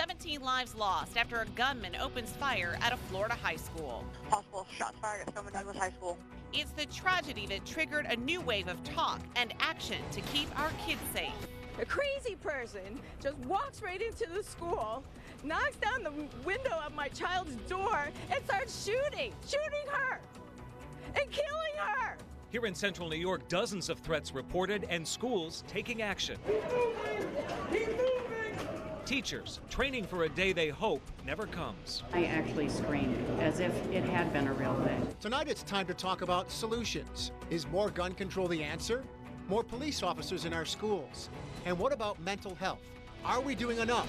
17 lives lost after a gunman opens fire at a Florida high school. Possible shots fired at Stoneman Douglas High School. It's the tragedy that triggered a new wave of talk and action to keep our kids safe. A crazy person just walks right into the school, knocks down the window of my child's door, and starts shooting her, and killing her. Here in central New York, dozens of threats reported and schools taking action. He's moving! Teachers training for a day they hope never comes. I actually screamed as if it had been a real thing. Tonight it's time to talk about solutions. Is more gun control the answer? More police officers in our schools? And what about mental health? Are we doing enough?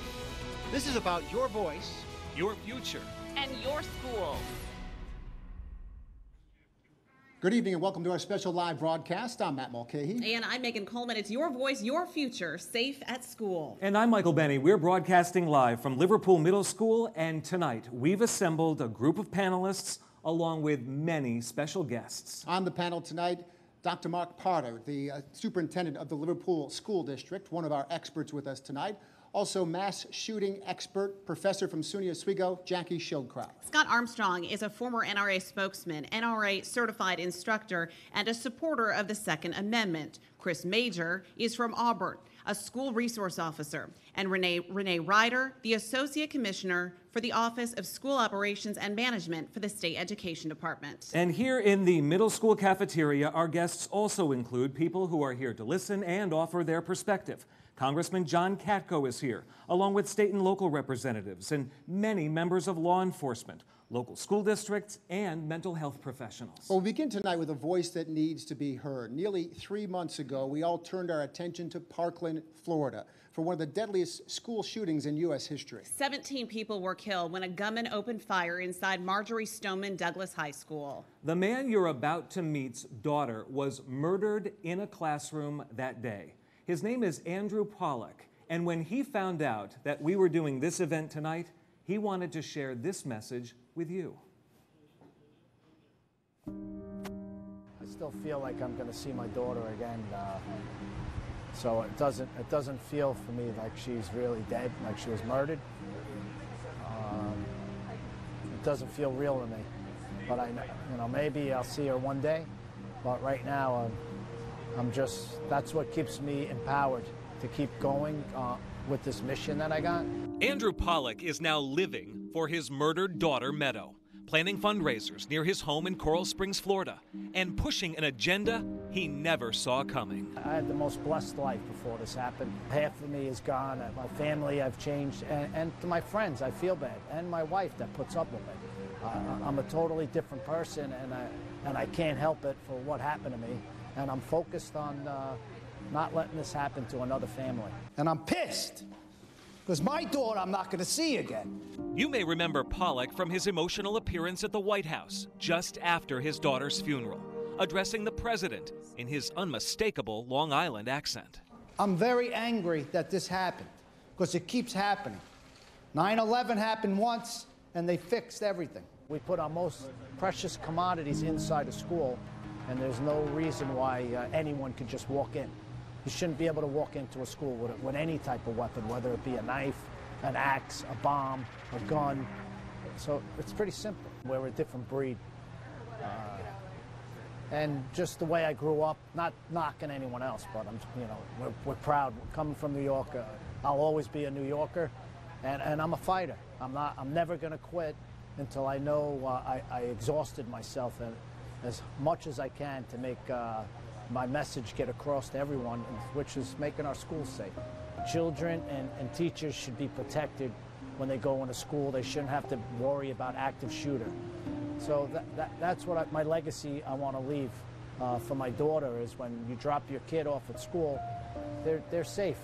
This is about your voice, your future, and your school. Good evening and welcome to our special live broadcast. I'm Matt Mulcahy. And I'm Megan Coleman. It's your voice, your future, safe at school. And I'm Michael Benny. We're broadcasting live from Liverpool Middle School, and tonight we've assembled a group of panelists along with many special guests. On the panel tonight, Dr. Mark Potter, the superintendent of the Liverpool School District, one of our experts with us tonight. Also, mass shooting expert, professor from SUNY Oswego, Jackie Schildkraut. Scott Armstrong is a former NRA spokesman, NRA certified instructor, and a supporter of the Second Amendment. Chris Major is from Auburn, a school resource officer. And Renee Ryder, the associate commissioner for the Office of School Operations and Management for the State Education Department. And here in the middle school cafeteria, our guests also include people who are here to listen and offer their perspective. Congressman John Katko is here, along with state and local representatives and many members of law enforcement, local school districts, and mental health professionals. Well, we'll begin tonight with a voice that needs to be heard. Nearly 3 months ago, we all turned our attention to Parkland, Florida, for one of the deadliest school shootings in U.S. history. 17 people were killed when a gunman opened fire inside Marjory Stoneman Douglas High School. The man you're about to meet's daughter was murdered in a classroom that day. His name is Andrew Pollack, and when he found out that we were doing this event tonight, he wanted to share this message with you. I still feel like I'm going to see my daughter again, so it doesn't feel for me like she's really dead, like she was murdered. It doesn't feel real to me, but maybe I'll see her one day, but right now that's what keeps me empowered to keep going with this mission that I got. Andrew Pollack is now living for his murdered daughter, Meadow, planning fundraisers near his home in Coral Springs, Florida, and pushing an agenda he never saw coming. I had the most blessed life before this happened. Half of me is gone. My family, I've changed, and to my friends, I feel bad, and my wife that puts up with it. I'm a totally different person, and I can't help it for what happened to me. And I'm focused on not letting this happen to another family. And I'm pissed, because my daughter I'm not going to see again. You may remember Pollack from his emotional appearance at the White House just after his daughter's funeral, addressing the president in his unmistakable Long Island accent. I'm very angry that this happened, because it keeps happening. 9/11 happened once, and they fixed everything. We put our most precious commodities inside a school, and there's no reason why anyone could just walk in. You shouldn't be able to walk into a school with any type of weapon, whether it be a knife, an axe, a bomb, a gun. So it's pretty simple. We're a different breed. And just the way I grew up, not knocking anyone else, but we're proud. We're coming from New York. I'll always be a New Yorker, and I'm a fighter. I'm never going to quit until I know I exhausted myself as much as I can to make my message get across to everyone, which is making our schools safe. Children and teachers should be protected when they go into school. They shouldn't have to worry about active shooter. So that's what my legacy I want to leave for my daughter is when you drop your kid off at school, they're safe.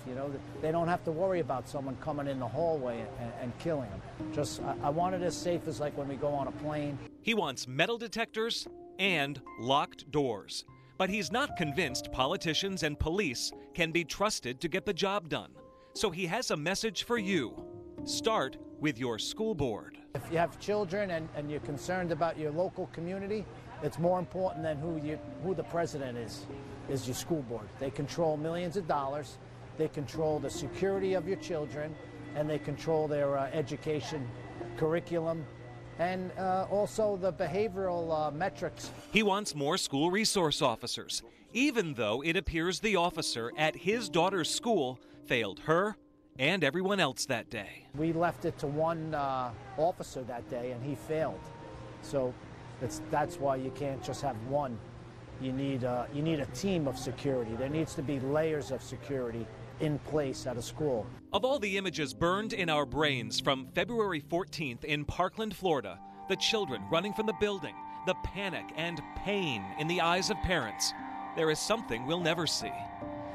They don't have to worry about someone coming in the hallway and killing them. I want it as safe as like when we go on a plane. He wants metal detectors and locked doors. But he's not convinced politicians and police can be trusted to get the job done. So he has a message for you. Start with your school board. If you have children and you're concerned about your local community, it's more important than who the president is your school board. They control millions of dollars. They control the security of your children. and they control their education curriculum and also the behavioral metrics. He wants more school resource officers, even though it appears the officer at his daughter's school failed her and everyone else that day. We left it to one officer that day, and he failed. So that's why you can't just have one. You need a team of security. There needs to be layers of security in place at a school. Of all the images burned in our brains from February 14th in Parkland, Florida, the children running from the building, the panic and pain in the eyes of parents, there is something we'll never see.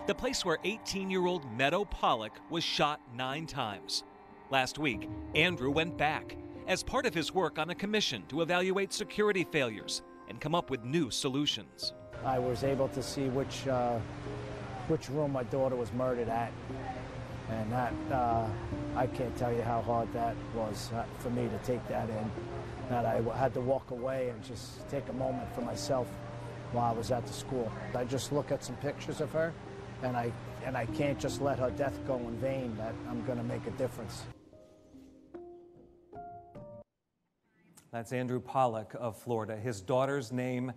The place where 18-year-old Meadow Pollack was shot 9 times. Last week, Andrew went back as part of his work on a commission to evaluate security failures and come up with new solutions. I was able to see which room my daughter was murdered at, and that I can't tell you how hard that was for me to take that in. That I had to walk away and just take a moment for myself while I was at the school. I just look at some pictures of her, and I can't just let her death go in vain. That I'm going to make a difference. That's Andrew Pollack of Florida. His daughter's name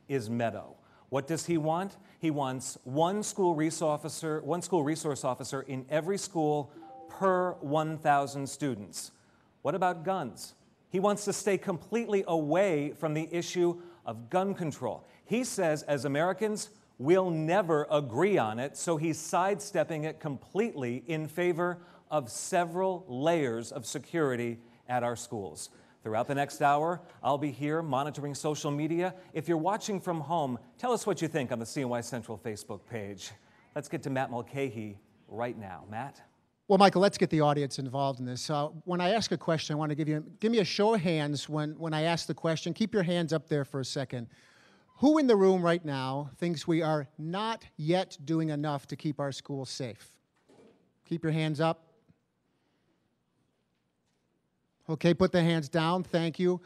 is Meadow. What does he want? He wants one school resource officer in every school per 1,000 students. What about guns? He wants to stay completely away from the issue of gun control. He says, as Americans, we'll never agree on it, so he's sidestepping it completely in favor of several layers of security at our schools. Throughout the next hour, I'll be here monitoring social media. If you're watching from home, tell us what you think on the CNY Central Facebook page. Let's get to Matt Mulcahy right now. Matt? Well, Michael, let's get the audience involved in this. When I ask a question, I want to give me a show of hands when I ask the question. Keep your hands up there for a second. Who in the room right now thinks we are not yet doing enough to keep our schools safe? Keep your hands up. Okay, put the hands down. Thank you.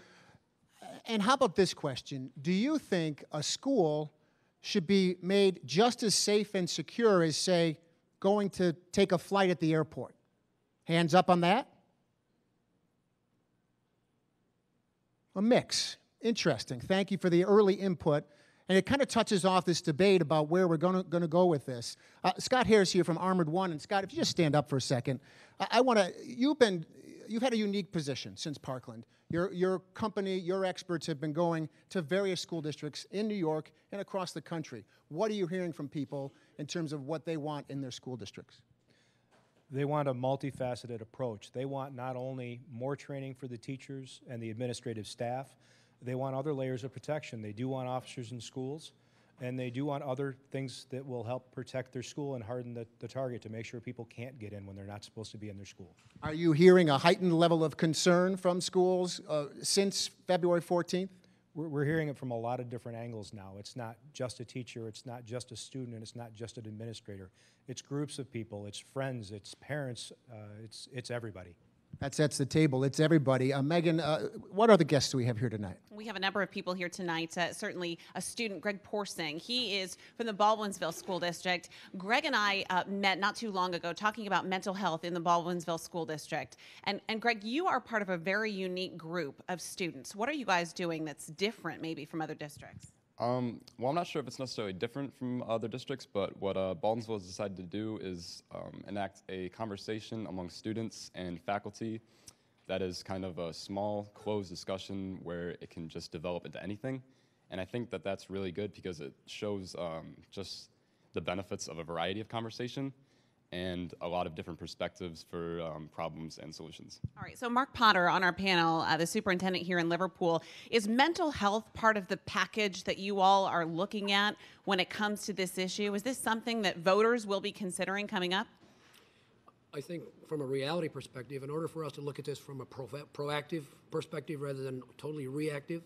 And how about this question? Do you think a school should be made just as safe and secure as, say, going to take a flight at the airport? Hands up on that? A mix. Interesting. Thank you for the early input. And it kind of touches off this debate about where we're going to go with this. Scott Harris here from Armored One. And Scott, if you just stand up for a second, you've had a unique position since Parkland. Your company, your experts have been going to various school districts in New York and across the country. What are you hearing from people in terms of what they want in their school districts? They want a multifaceted approach. They want not only more training for the teachers and the administrative staff, they want other layers of protection. They do want officers in schools, and they do want other things that will help protect their school and harden the target to make sure people can't get in when they're not supposed to be in their school. Are you hearing a heightened level of concern from schools since February 14th? We're hearing it from a lot of different angles now. It's not just a teacher, it's not just a student, and it's not just an administrator. It's groups of people, it's friends, it's parents, it's everybody. That sets the table. It's everybody. Megan, what other guests do we have here tonight? We have a number of people here tonight. Certainly a student, Greg Porsing. He is from the Baldwinsville School District. Greg and I met not too long ago talking about mental health in the Baldwinsville School District. And Greg, you are part of a very unique group of students. What are you guys doing that's different maybe from other districts? Well, I'm not sure if it's necessarily different from other districts, but what Baldwinsville has decided to do is enact a conversation among students and faculty that is kind of a small, closed discussion where it can just develop into anything. And I think that that's really good because it shows just the benefits of a variety of conversation and a lot of different perspectives for problems and solutions. All right, so Mark Potter on our panel, the superintendent here in Liverpool. Is mental health part of the package that you all are looking at when it comes to this issue? Is this something that voters will be considering coming up? I think from a reality perspective, in order for us to look at this from a proactive perspective rather than totally reactive,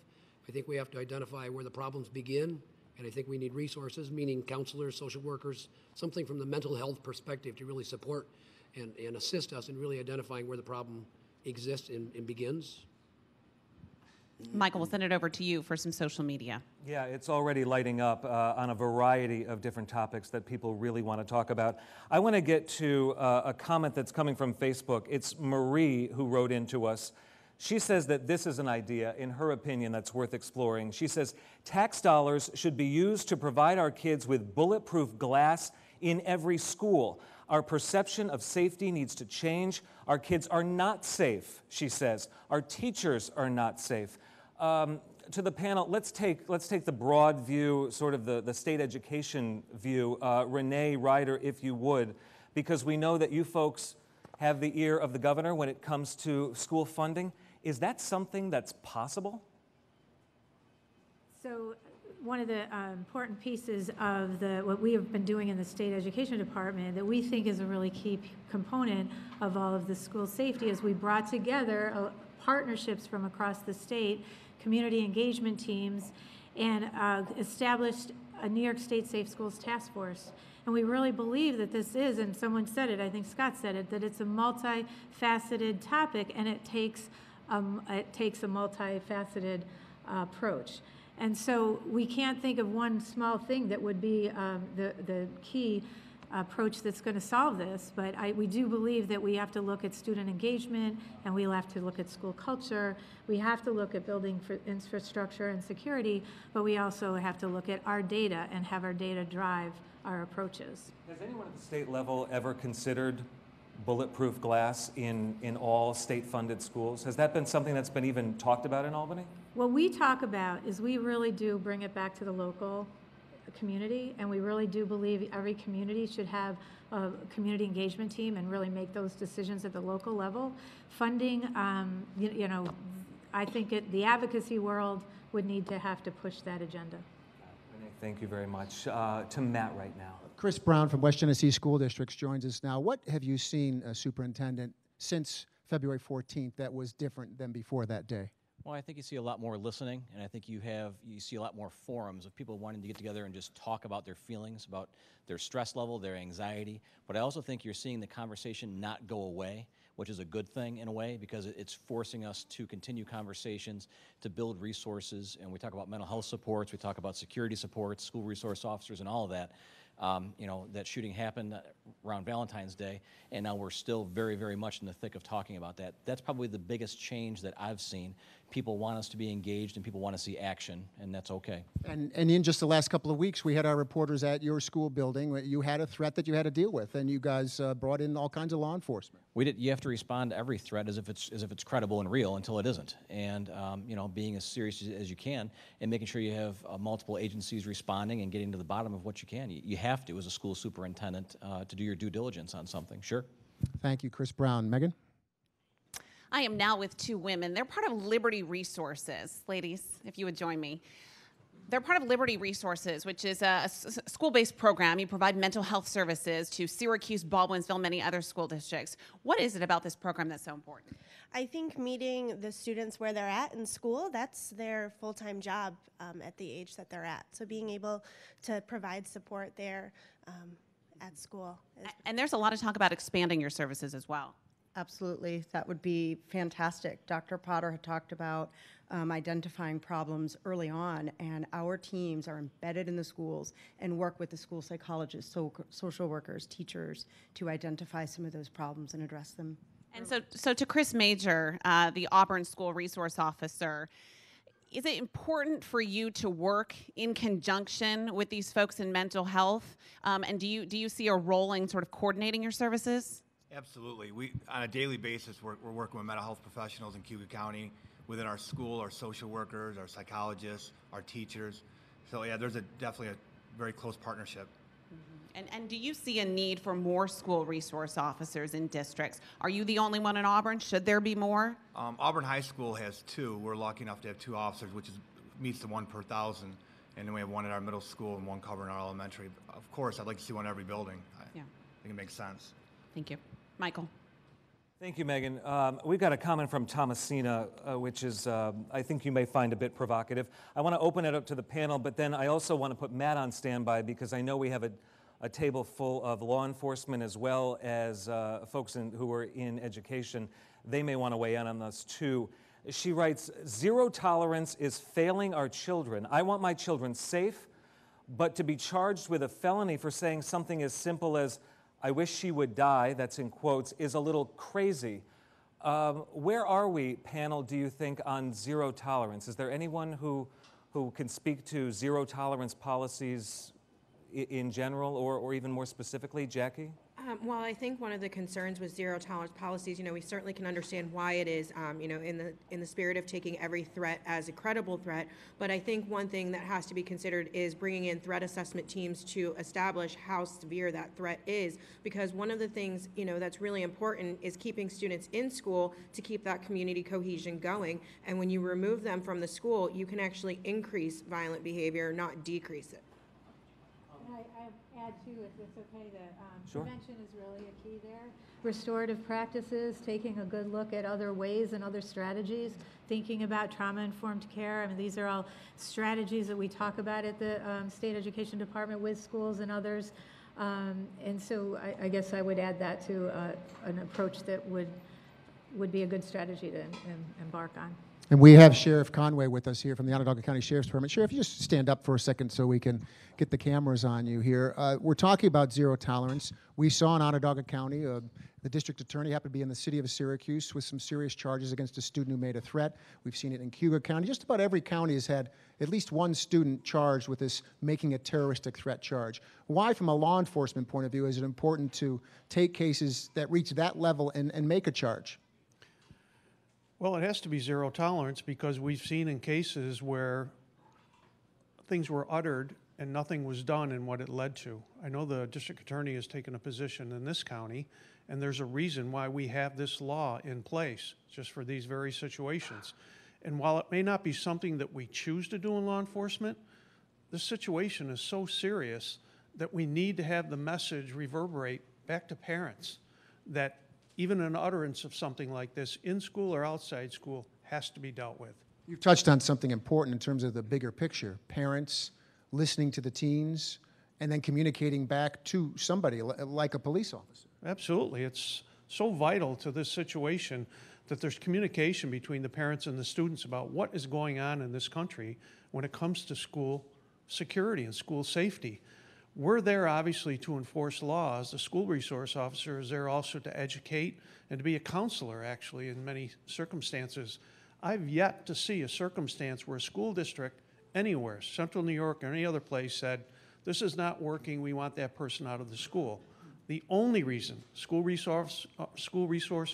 I think we have to identify where the problems begin. And I think we need resources, meaning counselors, social workers, something from the mental health perspective to really support and assist us in really identifying where the problem exists and begins. Michael, we'll send it over to you for some social media. Yeah, it's already lighting up on a variety of different topics that people really want to talk about. I want to get to a comment that's coming from Facebook. It's Marie who wrote into us. She says that this is an idea, in her opinion, that's worth exploring. She says, tax dollars should be used to provide our kids with bulletproof glass in every school. Our perception of safety needs to change. Our kids are not safe, she says. Our teachers are not safe. To the panel, let's take the broad view, sort of the state education view. Renee Ryder, if you would, because we know that you folks have the ear of the governor when it comes to school funding. Is that something that's possible? So one of the important pieces of what we have been doing in the state education department that we think is a really key component of all of the school safety is we brought together partnerships from across the state, community engagement teams, and established a New York State Safe Schools Task Force. And we really believe that this is, and someone said it, I think Scott said it, that it's a multifaceted topic, and it takes a multifaceted approach. And so we can't think of one small thing that would be the key approach that's going to solve this, but we do believe that we have to look at student engagement, and we have to look at school culture. We have to look at building for infrastructure and security, but we also have to look at our data and have our data drive our approaches. Has anyone at the state level ever considered bulletproof glass in all state-funded schools? Has that been something that's been even talked about in Albany? What we talk about is we really do bring it back to the local community, and we really do believe every community should have a community engagement team and really make those decisions at the local level. Funding, you know, I think the advocacy world would need to have to push that agenda. Renee, thank you very much. To Matt right now. Chris Brown from West Genesee School Districts joins us now. What have you seen, Superintendent, since February 14th that was different than before that day? Well, I think you see a lot more listening, and I think you see a lot more forums of people wanting to get together and just talk about their feelings, about their stress level, their anxiety. But I also think you're seeing the conversation not go away, which is a good thing in a way, because it's forcing us to continue conversations, to build resources. And we talk about mental health supports, we talk about security supports, school resource officers, and all of that. You know, that shooting happened around Valentine's Day, and now we're still very, very much in the thick of talking about that. That's probably the biggest change that I've seen. People want us to be engaged, and people want to see action, and that's okay. And in just the last couple of weeks, we had our reporters at your school building. You had a threat that you had to deal with, and you guys brought in all kinds of law enforcement. You have to respond to every threat as if it's credible and real until it isn't, and you know, being as serious as you can, and making sure you have multiple agencies responding and getting to the bottom of what you can. You have to, as a school superintendent, to do your due diligence on something. Sure. Thank you, Chris Brown. Megan? I am now with two women. They're part of Liberty Resources. Ladies, if you would join me. They're part of Liberty Resources, which is a school-based program. You provide mental health services to Syracuse, Baldwinsville, many other school districts. What is it about this program that's so important? I think meeting the students where they're at in school, that's their full-time job at the age that they're at. So being able to provide support there at school. And there's a lot of talk about expanding your services as well. Absolutely, that would be fantastic. Dr. Potter had talked about identifying problems early on, and our teams are embedded in the schools and work with the school psychologists, social workers, teachers to identify some of those problems and address them. And so to Chris Major, the Auburn School Resource Officer, is it important for you to work in conjunction with these folks in mental health? And do you see a role in sort of coordinating your services? Absolutely. We, on a daily basis, we're working with mental health professionals in Cuyahoga County, within our school, our social workers, our psychologists, our teachers. So yeah, there's definitely a very close partnership. Mm-hmm. And do you see a need for more school resource officers in districts? Are you the only one in Auburn? Should there be more? Auburn High School has two. We're lucky enough to have two officers, which meets the 1 per 1,000. And then we have one at our middle school and one covering our elementary. Of course, I'd like to see one in every building. Yeah. I think it makes sense. Thank you. Michael. Thank you, Megan. We've got a comment from Thomasina, which is, I think you may find a bit provocative. I want to open it up to the panel, but then I also want to put Matt on standby because I know we have a table full of law enforcement as well as folks who are in education. They may want to weigh in on this too. She writes, "Zero tolerance is failing our children. I want my children safe, but to be charged with a felony for saying something as simple as, 'I wish she would die,' that's in quotes, is a little crazy." Where are we, panel, do you think, on zero tolerance? Is there anyone who can speak to zero tolerance policies in general or even more specifically? Jackie? Well, I think one of the concerns with zero tolerance policies, we certainly can understand why it is, in the spirit of taking every threat as a credible threat. But I think one thing that has to be considered is bringing in threat assessment teams to establish how severe that threat is. Because one of the things, that's really important is keeping students in school to keep that community cohesion going. And when you remove them from the school, you can actually increase violent behavior, not decrease it. I add too, if it's okay, that Sure. prevention is really a key there. Restorative practices, taking a good look at other ways and other strategies, thinking about trauma-informed care. I mean, these are all strategies that we talk about at the State Education Department with schools and others. And so I guess I would add that to an approach that would be a good strategy to embark on. And we have Sheriff Conway with us here from the Onondaga County Sheriff's Department. Sheriff, you just stand up for a second so we can get the cameras on you here. We're talking about zero tolerance. We saw in Onondaga County, the district attorney happened to be in the city of Syracuse with some serious charges against a student who made a threat. We've seen it in Cuba County. Just about every county has had at least one student charged with this making a terroristic threat charge. Why, from a law enforcement point of view, is it important to take cases that reach that level and make a charge? Well, it has to be zero tolerance because we've seen in cases where things were uttered and nothing was done in what it led to. I know the district attorney has taken a position in this county, and there's a reason why we have this law in place just for these very situations. And while it may not be something that we choose to do in law enforcement, this situation is so serious that we need to have the message reverberate back to parents that even an utterance of something like this in school or outside school has to be dealt with. You've touched on something important in terms of the bigger picture. Parents listening to the teens and then communicating back to somebody like a police officer. Absolutely. It's so vital to this situation that there's communication between the parents and the students about what is going on in this country when it comes to school security and school safety. We're there, obviously, to enforce laws. The school resource officer is there also to educate and to be a counselor, actually, in many circumstances. I've yet to see a circumstance where a school district anywhere, Central New York or any other place, said, this is not working, we want that person out of the school. The only reason school resource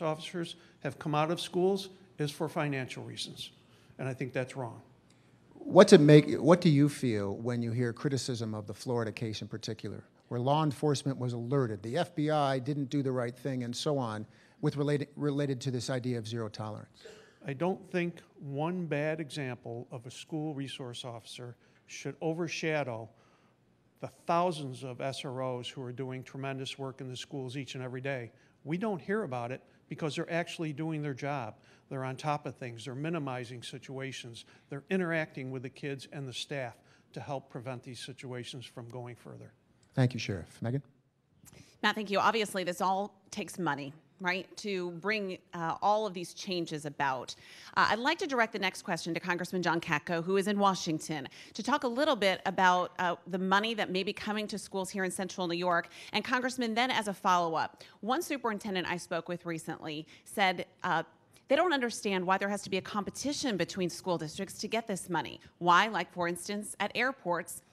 officers have come out of schools is for financial reasons, and I think that's wrong. What do you feel when you hear criticism of the Florida case in particular, where law enforcement was alerted, the FBI didn't do the right thing, and so on, with related to this idea of zero tolerance? I don't think one bad example of a school resource officer should overshadow the thousands of SROs who are doing tremendous work in the schools each and every day. We don't hear about it because they're actually doing their job. They're on top of things. They're minimizing situations. They're interacting with the kids and the staff to help prevent these situations from going further. Thank you, Sheriff. Megan? Matt, thank you. Obviously, this all takes money, right, to bring all of these changes about. I'd like to direct the next question to Congressman John Katko, who is in Washington, to talk a little bit about the money that may be coming to schools here in Central New York. And Congressman, then as a follow-up, one superintendent I spoke with recently said they don't understand why there has to be a competition between school districts to get this money. Why, like for instance, at airports,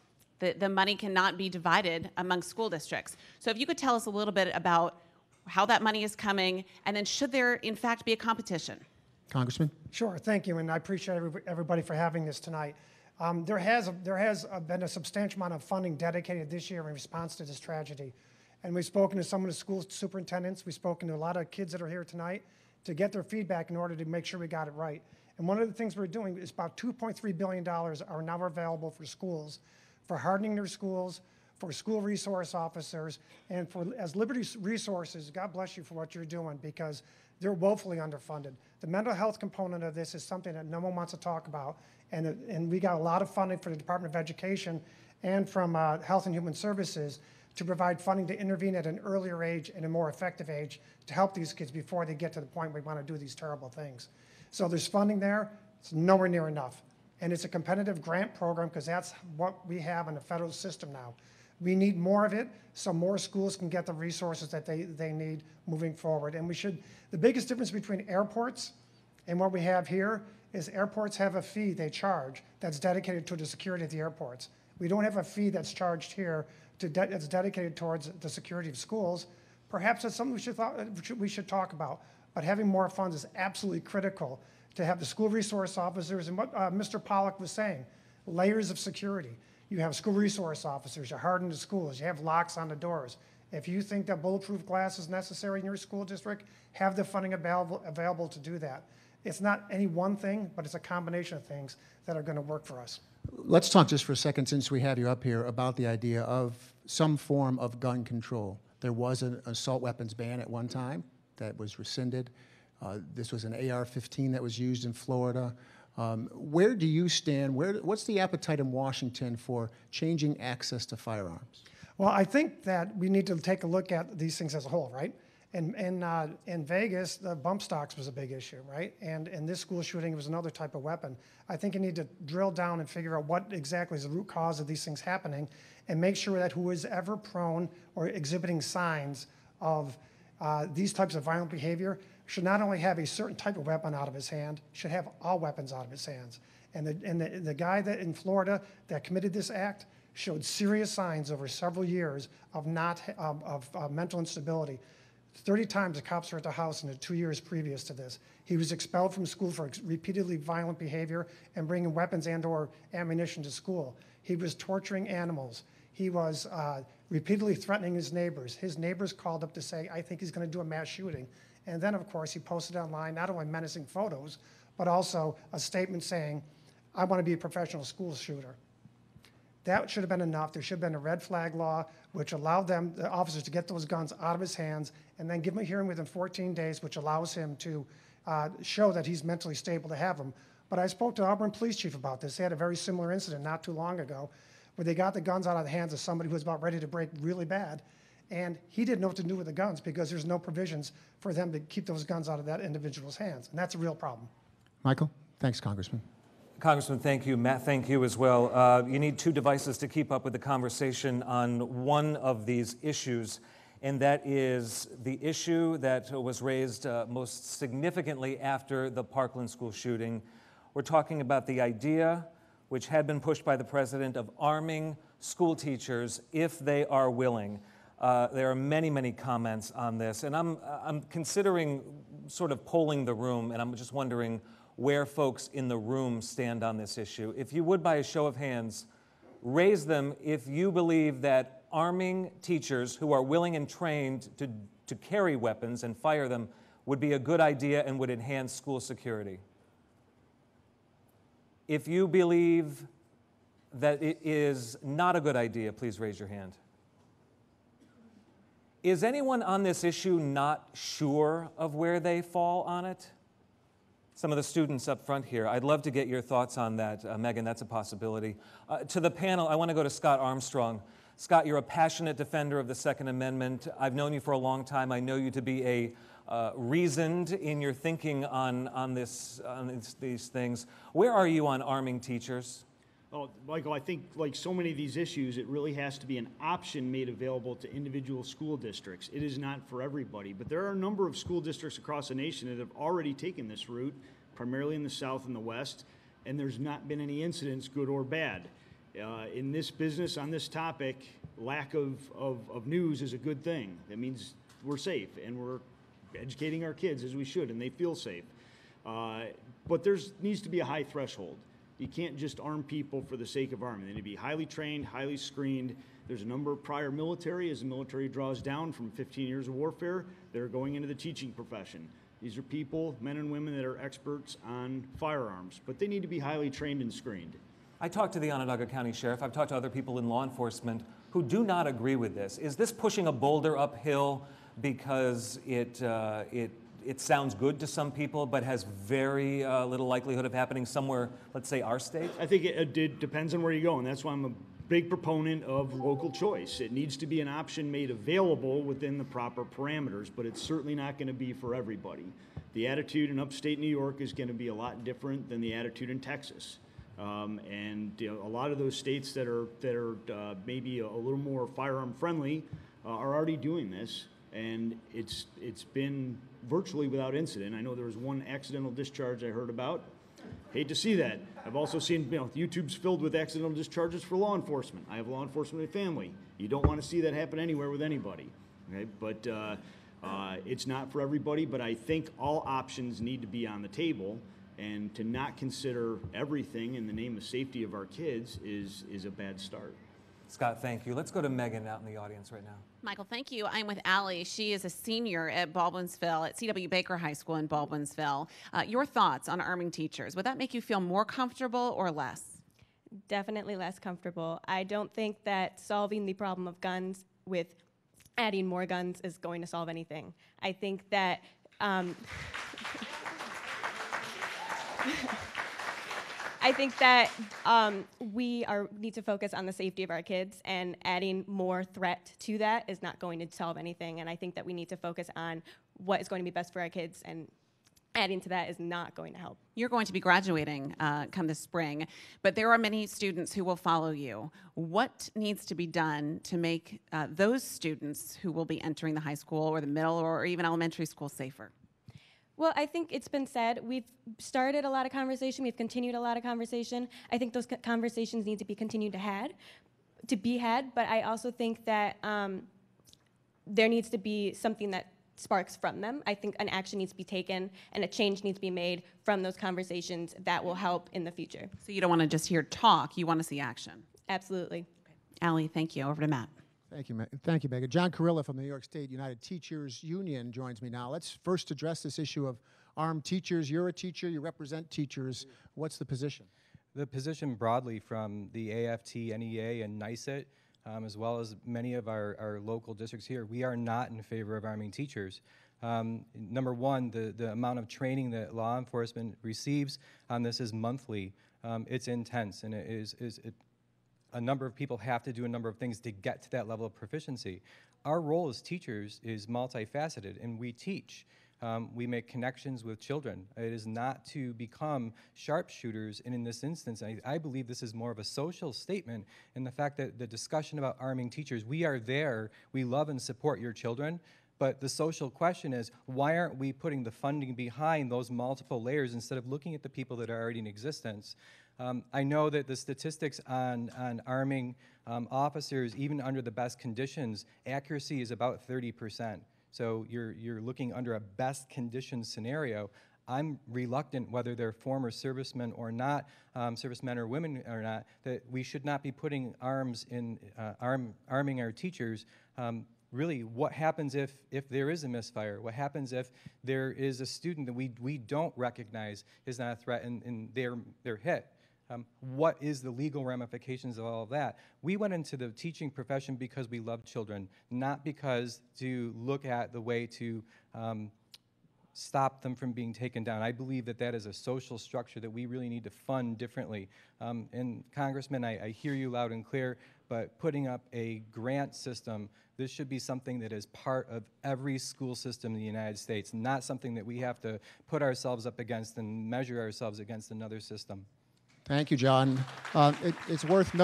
the money cannot be divided among school districts. So if you could tell us a little bit about how that money is coming, and then should there in fact be a competition? Congressman? Sure, thank you, and I appreciate everybody for having this tonight. There has been a substantial amount of funding dedicated this year in response to this tragedy. And we've spoken to some of the school superintendents, we've spoken to a lot of kids that are here tonight to get their feedback in order to make sure we got it right. And one of the things we're doing is about $2.3 billion are now available for schools, for hardening their schools, for school resource officers, and for as Liberty Resources, God bless you for what you're doing, because they're woefully underfunded. The mental health component of this is something that no one wants to talk about, and we got a lot of funding for the Department of Education and from Health and Human Services to provide funding to intervene at an earlier age and a more effective age to help these kids before they get to the point where we want to do these terrible things. So there's funding there. It's nowhere near enough. And it's a competitive grant program because that's what we have in the federal system now. We need more of it so more schools can get the resources that they need moving forward. And the biggest difference between airports and what we have here is airports have a fee they charge that's dedicated to the security of the airports. We don't have a fee that's charged here that's dedicated towards the security of schools. Perhaps that's something we should talk about. But having more funds is absolutely critical to have the school resource officers and what Mr. Pollack was saying, layers of security. You have school resource officers, you harden the schools, you have locks on the doors. If you think that bulletproof glass is necessary in your school district, have the funding available to do that. It's not any one thing, but it's a combination of things that are going to work for us. Let's talk just for a second, since we have you up here, about the idea of some form of gun control. There was an assault weapons ban at one time that was rescinded. This was an AR-15 that was used in Florida. Where do you stand? What's the appetite in Washington for changing access to firearms? Well, I think that we need to take a look at these things as a whole, right? In Vegas, the bump stocks was a big issue, right? And in this school shooting, it was another type of weapon. I think you need to drill down and figure out what exactly is the root cause of these things happening and make sure that who is ever prone or exhibiting signs of these types of violent behavior should not only have a certain type of weapon out of his hand, should have all weapons out of his hands. And the guy that in Florida that committed this act showed serious signs over several years of mental instability. 30 times the cops were at the house in the 2 years previous to this. He was expelled from school for repeatedly violent behavior and bringing weapons and/or ammunition to school. He was torturing animals. He was repeatedly threatening his neighbors. His neighbors called up to say, I think he's going to do a mass shooting. And then, of course, he posted online not only menacing photos, but also a statement saying, I want to be a professional school shooter. That should have been enough. There should have been a red flag law which allowed the officers to get those guns out of his hands and then give him a hearing within 14 days, which allows him to show that he's mentally stable to have them. But I spoke to the Auburn police chief about this. They had a very similar incident not too long ago where they got the guns out of the hands of somebody who was about ready to break really bad. And he didn't know what to do with the guns because there's no provisions for them to keep those guns out of that individual's hands. And that's a real problem. Michael? Thanks, Congressman. Congressman, thank you. Matt, thank you as well. You need two devices to keep up with the conversation on one of these issues, and that is the issue that was raised most significantly after the Parkland school shooting. We're talking about the idea, which had been pushed by the president, of arming school teachers if they are willing. There are many, many comments on this, and I'm considering sort of polling the room, and I'm just wondering where folks in the room stand on this issue. If you would, by a show of hands, raise them if you believe that arming teachers who are willing and trained to carry weapons and fire them would be a good idea and would enhance school security. If you believe that it is not a good idea, please raise your hand. Is anyone on this issue not sure of where they fall on it? Some of the students up front here, I'd love to get your thoughts on that. Megan, that's a possibility. To the panel, I want to go to Scott Armstrong. Scott, you're a passionate defender of the Second Amendment. I've known you for a long time. I know you to be a reasoned in your thinking on these things. Where are you on arming teachers? Oh, Michael, I think like so many of these issues, it really has to be an option made available to individual school districts. It is not for everybody, but there are a number of school districts across the nation that have already taken this route, primarily in the South and the West, and there's not been any incidents, good or bad. In this business, on this topic, lack of news is a good thing. That means we're safe, and we're educating our kids as we should, and they feel safe. But there needs to be a high threshold. You can't just arm people for the sake of arming. They need to be highly trained, highly screened. There's a number of prior military, as the military draws down from 15 years of warfare, that are going into the teaching profession. These are people, men and women, that are experts on firearms, but they need to be highly trained and screened. I talked to the Onondaga County Sheriff. I've talked to other people in law enforcement who do not agree with this. Is this pushing a boulder uphill because it sounds good to some people, but has very little likelihood of happening somewhere, let's say our state? I think it depends on where you go, and that's why I'm a big proponent of local choice. It needs to be an option made available within the proper parameters, but it's certainly not going to be for everybody. The attitude in upstate New York is going to be a lot different than the attitude in Texas. And you know, a lot of those states that are maybe a little more firearm friendly are already doing this, and it's been virtually without incident. I know there was one accidental discharge I heard about. Hate to see that. I've also seen, you know, YouTube's filled with accidental discharges for law enforcement. I have law enforcement in my family. You don't want to see that happen anywhere with anybody. Okay? But it's not for everybody, but I think all options need to be on the table, and to not consider everything in the name of safety of our kids is a bad start. Scott, thank you. Let's go to Megan out in the audience right now. Michael, thank you. I'm with Allie. She is a senior at Baldwinsville, at C.W. Baker High School in Baldwinsville. Your thoughts on arming teachers? Would that make you feel more comfortable or less? Definitely less comfortable. I don't think that solving the problem of guns with adding more guns is going to solve anything. I think that we need to focus on the safety of our kids, and adding more threat to that is not going to solve anything. And I think that we need to focus on what is going to be best for our kids, and adding to that is not going to help. You're going to be graduating come this spring, but there are many students who will follow you. What needs to be done to make those students who will be entering the high school or the middle or even elementary school safer? Well, I think it's been said. We've started a lot of conversation. We've continued a lot of conversation. I think those conversations need to be continued to be had. But I also think that there needs to be something that sparks from them. I think an action needs to be taken and a change needs to be made from those conversations that will help in the future. So you don't want to just hear talk, you want to see action. Absolutely. Allie, thank you. Over to Matt. Thank you, Megan. John Carilla from the New York State United Teachers Union joins me now. Let's first address this issue of armed teachers. You're a teacher, you represent teachers. What's the position? The position broadly from the AFT, NEA, and NYSET, as well as many of our local districts here, we are not in favor of arming teachers. Number one, the amount of training that law enforcement receives on this is monthly. It's intense, and a number of people have to do a number of things to get to that level of proficiency. Our role as teachers is multifaceted, and we teach. We make connections with children. It is not to become sharpshooters, and in this instance, I believe this is more of a social statement in the fact that the discussion about arming teachers, we are there, we love and support your children, but the social question is, why aren't we putting the funding behind those multiple layers instead of looking at the people that are already in existence? I know that the statistics on arming officers, even under the best conditions, accuracy is about 30%. So you're looking under a best condition scenario. I'm reluctant, whether they're former servicemen or not, servicemen or women or not, that we should not be putting arms in, arming our teachers. Really, what happens if there is a misfire? What happens if there is a student that we don't recognize is not a threat and they're hit? What is the legal ramifications of all of that? We went into the teaching profession because we love children, not because to look at the way to stop them from being taken down. I believe that that is a social structure that we really need to fund differently. And Congressman, I hear you loud and clear, but putting up a grant system, this should be something that is part of every school system in the United States, not something that we have to put ourselves up against and measure ourselves against another system. Thank you, John. It's worth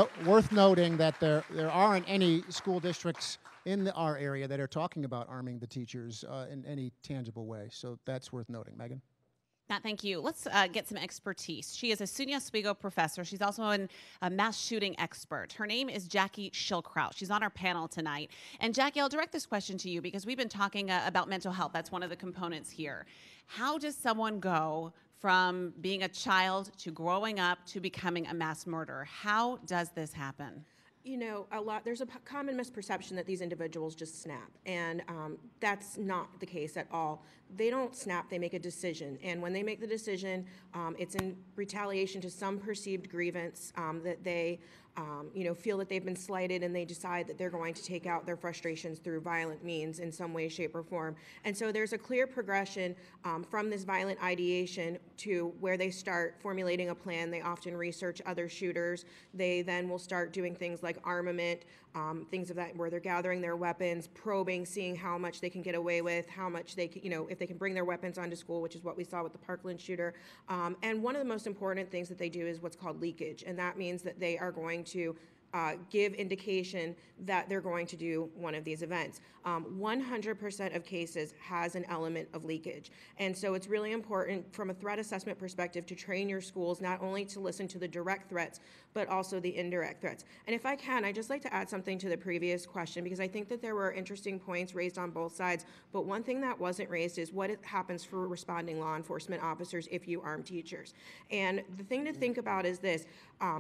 noting that there aren't any school districts in our area that are talking about arming the teachers in any tangible way. So that's worth noting. Megan? Matt, thank you. Let's get some expertise. She is a SUNY Oswego professor. She's also a mass shooting expert. Her name is Jackie Schildkraut. She's on our panel tonight. And Jackie, I'll direct this question to you because we've been talking about mental health. That's one of the components here. How does someone go from being a child to growing up to becoming a mass murderer? How does this happen? You know, there's a common misperception that these individuals just snap, and that's not the case at all. They don't snap, they make a decision, and when they make the decision, it's in retaliation to some perceived grievance that they feel that they've been slighted and they decide that they're going to take out their frustrations through violent means in some way, shape, or form. And so there's a clear progression from this violent ideation to where they start formulating a plan. They often research other shooters. They then will start doing things like armament, things of that, where they're gathering their weapons, probing, seeing how much they can get away with, how much they can, if they can bring their weapons onto school, which is what we saw with the Parkland shooter. And one of the most important things that they do is what's called leakage. And that means that they are going to give indication that they're going to do one of these events. 100% of cases has an element of leakage. And so it's really important from a threat assessment perspective to train your schools not only to listen to the direct threats, but also the indirect threats. And if I can, I'd just like to add something to the previous question, because I think that there were interesting points raised on both sides. But one thing that wasn't raised is what happens for responding law enforcement officers if you arm teachers. And the thing to think about is this.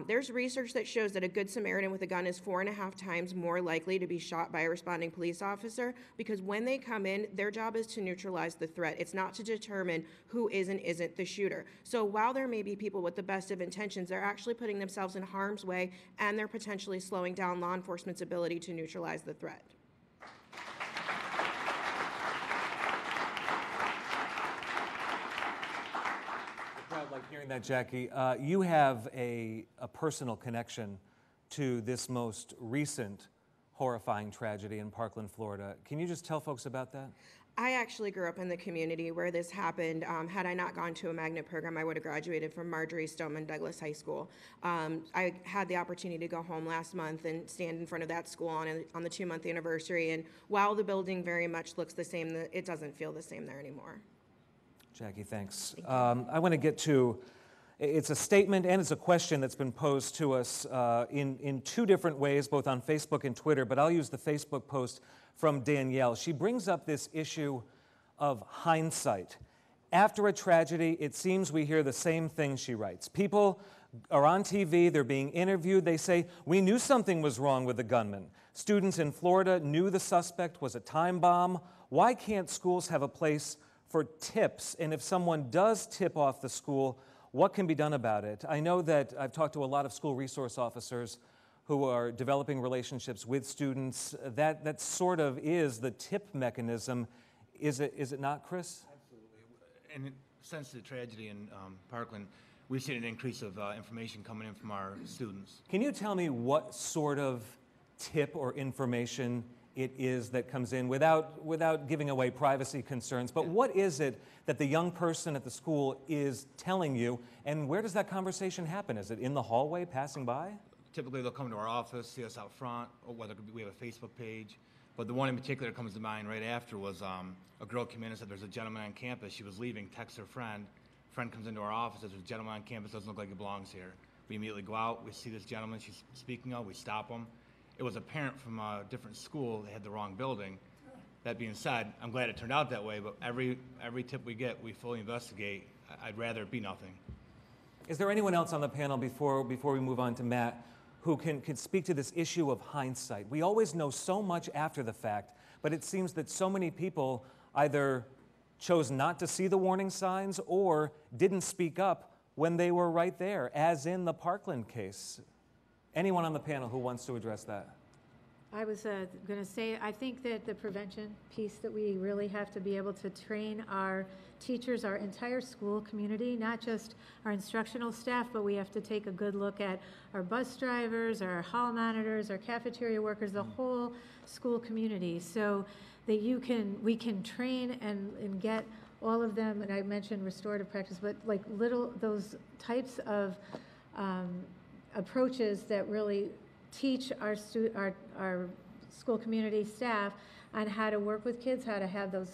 There's research that shows that a Good Samaritan with a gun is 4.5 times more likely to be shot by a responding police officer, because when they come in, their job is to neutralize the threat. It's not to determine who is and isn't the shooter. So while there may be people with the best of intentions, they're actually putting themselves in harm's way, and they're potentially slowing down law enforcement's ability to neutralize the threat. I like hearing that, Jackie. You have a personal connection to this most recent horrifying tragedy in Parkland, Florida. Can you just tell folks about that? I actually grew up in the community where this happened. Had I not gone to a magnet program, I would have graduated from Marjorie Stoneman Douglas High School. I had the opportunity to go home last month and stand in front of that school on the 2-month anniversary. And while the building very much looks the same, it doesn't feel the same there anymore. Jackie, thanks. I want to get to, it's a statement and it's a question that's been posed to us in two different ways, both on Facebook and Twitter, but I'll use the Facebook post from Danielle. She brings up this issue of hindsight. After a tragedy, it seems we hear the same thing, she writes. People are on TV, they're being interviewed, they say, we knew something was wrong with the gunman. Students in Florida knew the suspect was a time bomb. Why can't schools have a place for tips? And if someone does tip off the school, what can be done about it? I know that I've talked to a lot of school resource officers who are developing relationships with students. That sort of is the tip mechanism. Is it not, Chris? Absolutely. And since the tragedy in Parkland, we've seen an increase of information coming in from our students. Can you tell me what sort of tip or information it is that comes in without giving away privacy concerns, but what is it that the young person at the school is telling you, and where does that conversation happen? Is it in the hallway, passing by? Typically, they'll come to our office, see us out front, or whether we have a Facebook page. But the one in particular that comes to mind right after was a girl came in and said there's a gentleman on campus. She was leaving, texts her friend. Friend comes into our office, says there's a gentleman on campus, doesn't look like he belongs here. We immediately go out, we see this gentleman she's speaking of, we stop him. It was a parent from a different school that had the wrong building. That being said, I'm glad it turned out that way, but every tip we get, we fully investigate. I'd rather it be nothing. Is there anyone else on the panel before we move on to Matt who can speak to this issue of hindsight? We always know so much after the fact, but it seems that so many people either chose not to see the warning signs or didn't speak up when they were right there, as in the Parkland case. Anyone on the panel who wants to address that? I was going to say, I think that the prevention piece that we really have to be able to train our teachers, our entire school community, not just our instructional staff, but we have to take a good look at our bus drivers, our hall monitors, our cafeteria workers, the whole school community, so that we can train and get all of them, and I mentioned restorative practice, but like those types of approaches that really teach our school community staff on how to work with kids, how to have those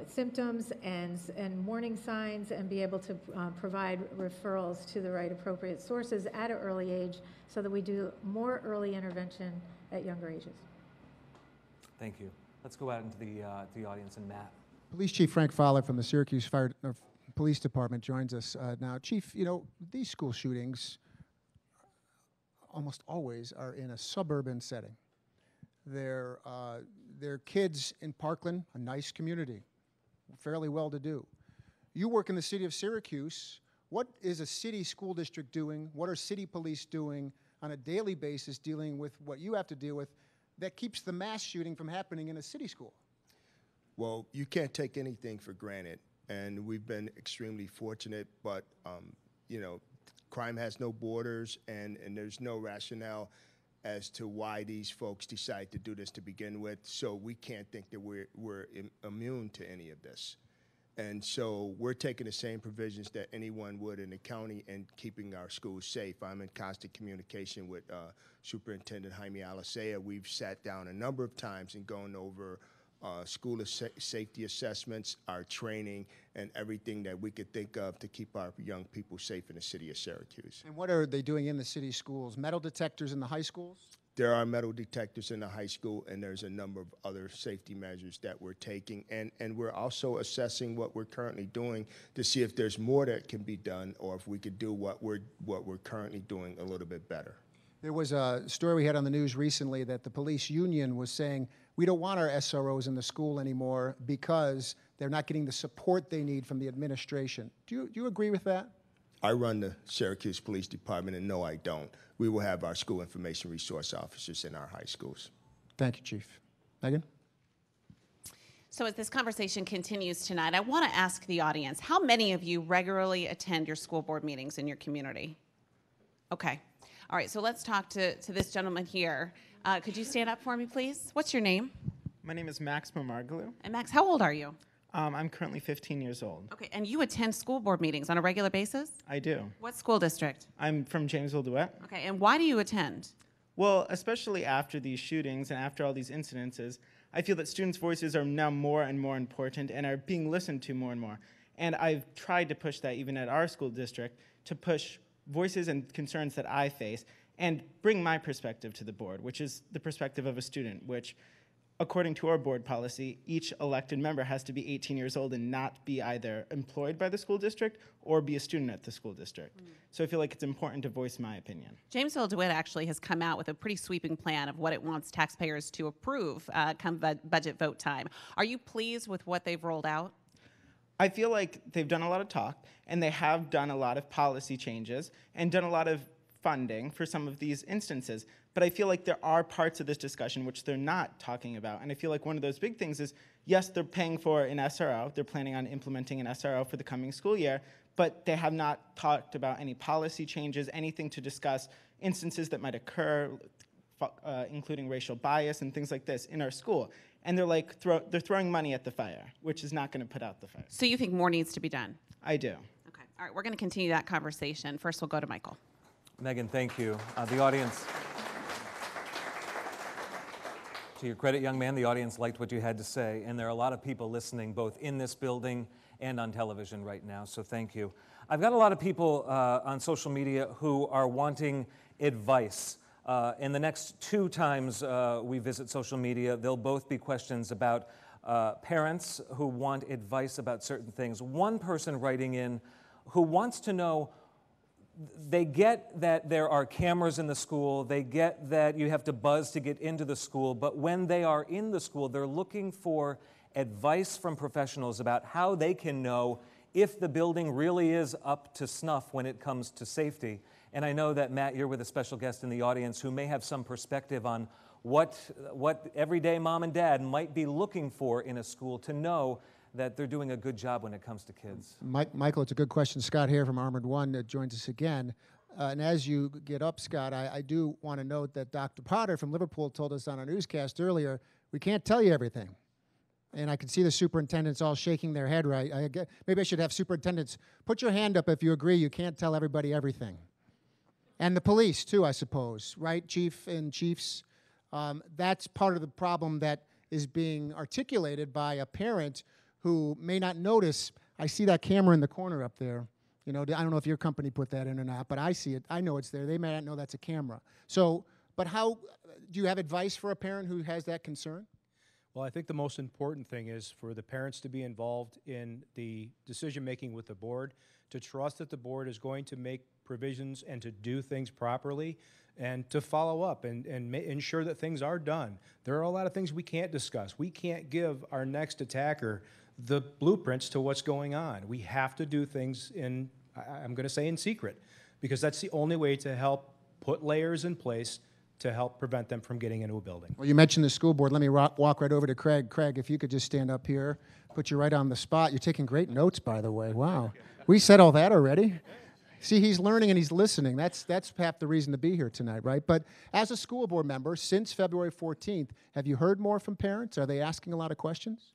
symptoms and warning signs, and be able to provide referrals to the right appropriate sources at an early age, so that we do more early intervention at younger ages. Thank you. Let's go out into the audience, and Matt. Police Chief Frank Fowler from the Syracuse Police Department joins us now. Chief, these school shootings almost always are in a suburban setting. They're kids in Parkland, a nice community, fairly well-to-do. You work in the city of Syracuse, what is a city school district doing? What are city police doing on a daily basis dealing with what you have to deal with that keeps the mass shooting from happening in a city school? Well, you can't take anything for granted, and we've been extremely fortunate, but, you know, crime has no borders, and there's no rationale as to why these folks decide to do this to begin with, so we can't think that we're immune to any of this. And so we're taking the same provisions that anyone would in the county and keeping our schools safe. I'm in constant communication with Superintendent Jaime Alicea. We've sat down a number of times and gone over school safety assessments, our training, and everything that we could think of to keep our young people safe in the city of Syracuse. And what are they doing in the city schools? Metal detectors in the high schools? There are metal detectors in the high school, and there's a number of other safety measures that we're taking. And we're also assessing what we're currently doing to see if there's more that can be done or if we could do what we're currently doing a little bit better. There was a story we had on the news recently that the police union was saying, we don't want our SROs in the school anymore because they're not getting the support they need from the administration. Do you agree with that? I run the Syracuse Police Department, and no, I don't. We will have our school information resource officers in our high schools. Thank you, Chief. Megan? So as this conversation continues tonight, I want to ask the audience, how many of you regularly attend your school board meetings in your community? Okay. All right, so let's talk to this gentleman here. Could you stand up for me, please? What's your name? My name is Max Mamargalou. And Max, how old are you? I'm currently 15 years old. Okay, and you attend school board meetings on a regular basis? I do. What school district? I'm from Janesville Duet. Okay, and why do you attend? Well, especially after these shootings and after all these incidences, I feel that students' voices are now more and more important and are being listened to more and more. And I've tried to push that even at our school district, to push voices and concerns that I face and bring my perspective to the board, which is the perspective of a student, which, according to our board policy, each elected member has to be 18 years old and not be either employed by the school district or be a student at the school district. So I feel like it's important to voice my opinion. Janesville DeWitt actually has come out with a pretty sweeping plan of what it wants taxpayers to approve come budget vote time. Are you pleased with what they've rolled out? I feel like they've done a lot of talk, and they have done a lot of policy changes and done a lot of funding for some of these instances. But I feel like there are parts of this discussion which they're not talking about. And I feel like one of those big things is, yes, they're paying for an SRO. They're planning on implementing an SRO for the coming school year, but they have not talked about any policy changes, anything to discuss instances that might occur, including racial bias and things like this in our school. And they're like, they're throwing money at the fire, which is not going to put out the fire. So you think more needs to be done? I do. Okay. All right, we're going to continue that conversation. First, we'll go to Michael. Megan, thank you. The audience, to your credit, young man, the audience liked what you had to say, and there are a lot of people listening both in this building and on television right now, so thank you. I've got a lot of people on social media who are wanting advice. In the next 2 times we visit social media, there'll both be questions about parents who want advice about certain things. One person writing in who wants to know, they get that there are cameras in the school, they get that you have to buzz to get into the school, but when they are in the school, they're looking for advice from professionals about how they can know if the building really is up to snuff when it comes to safety. And I know that, Matt, you're with a special guest in the audience who may have some perspective on what everyday mom and dad might be looking for in a school to know that they're doing a good job when it comes to kids. Michael, it's a good question. Scott here from Armored One joins us again. And as you get up, Scott, I do want to note that Dr. Potter from Liverpool told us on a newscast earlier, we can't tell you everything. And I can see the superintendents all shaking their head right. Maybe I should have superintendents put your hand up if you agree you can't tell everybody everything. And the police, too, I suppose, right, Chief and Chiefs? That's part of the problem that is being articulated by a parent who may not notice, I see that camera in the corner up there. You know, I don't know if your company put that in or not, but I see it. I know it's there. They may not know that's a camera. So, but how, do you have advice for a parent who has that concern? Well, I think the most important thing is for the parents to be involved in the decision-making with the board, to trust that the board is going to make provisions and to do things properly, and to follow up and ensure that things are done. There are a lot of things we can't discuss. We can't give our next attacker the blueprints to what's going on. We have to do things in I'm going to say in secret, because that's the only way to help put layers in place to help prevent them from getting into a building. Well, you mentioned the school board. Let me walk right over to Craig. Craig, if you could just stand up here, put you right on the spot. You're taking great notes, by the way. Wow. We said all that already. See, he's learning and he's listening. That's half the reason to be here tonight, right? But as a school board member, since February 14th, have you heard more from parents? Are they asking a lot of questions?